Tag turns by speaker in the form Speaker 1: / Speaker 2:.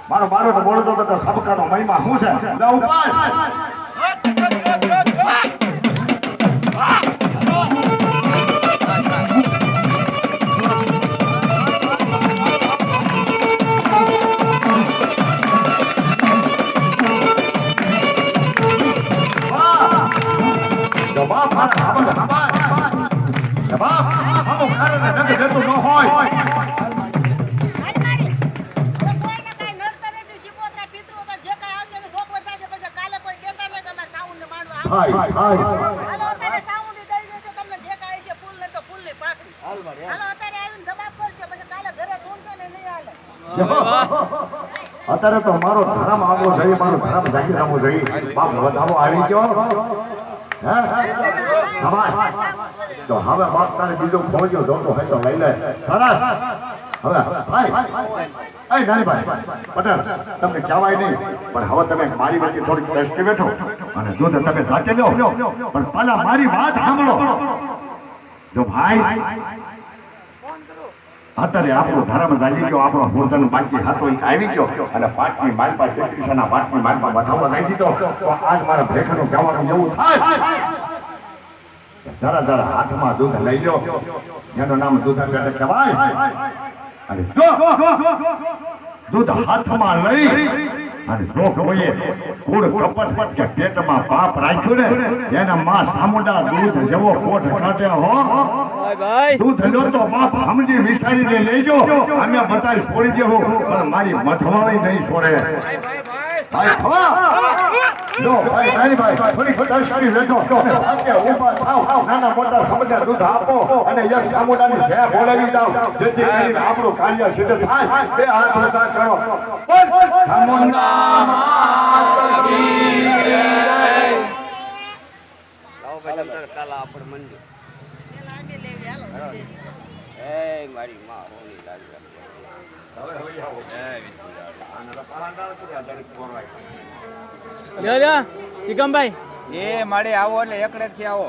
Speaker 1: મારો મારો તો બોલતો તો સબકાનો મહિમા શું છે? અત્યારે તો મારો ધર્મ આવવો જોઈએ, મારો ધર્મ જાગીર આવવો જોઈએ. બાપ વધાવો આવી ગયો તો હવે બાપ તારે બીજો ખોજો જોતો હોય તો લઈ લે. સરસ. હવે ભાઈ નાની ભાઈ પટેલ તમને કહેવાય નહીં, પણ હવે તમે મારી વચ્ચે થોડીક દ્રષ્ટિ બેઠો અને જો તમે સાચે લો, પણ પહેલા મારી વાત સાંભળો. જો ભાઈ અત્યારે આપણો ધર્મ જાગી ગયો, આપણો મૂર્ધન બાકી હતો એ આવી ગયો અને પાંચમી માલપા તેત્રીસના પાંચમી માલપા વધાવો દઈ દીધો. તો આજ મારા ભેખનું કહેવાનું એવું થાય, જરા જરા હાથમાં દૂધ લઈ લો, જેનું નામ દૂધ કહેવાય. અને દૂધ હાથમાં લઈ અને જો કોઈએ કુળ કપટ કે પેટમાં પાપ રાખ્યું ને એના માં સામુંડા દૂધ જેવો કોટ કાઢ્યા હો. દૂધ લો તો બાપ સમજી વિચારીને લેજો. અમે બતાવી છોડી દેવું, પણ મારી મઠવાળી નહીં છોડે. ભાઈ ખવા લો ભાઈ નાની ભાઈ થોડી દર્શાવી લેજો. ઉભા થાવ, નાના મોટા સમજ્યા દૂધ આપો અને એક સામુંડાની જય બોલાવી જાવ, જેથી કરીને આપણું કાર્ય સિદ્ધ થાય. બે હાથ પ્રસાદ કરો. સામુંડા માત કી જય. લાવો ભાઈ તમ કાલા આપણ મંજૂર. એ મારી માં હોની લાગી. હવે આવો. આના પારાંડા તો દરેક કોરવાય. જા ટીકમભાઈ એ માડે આવો એટલે એકડે થી આવો.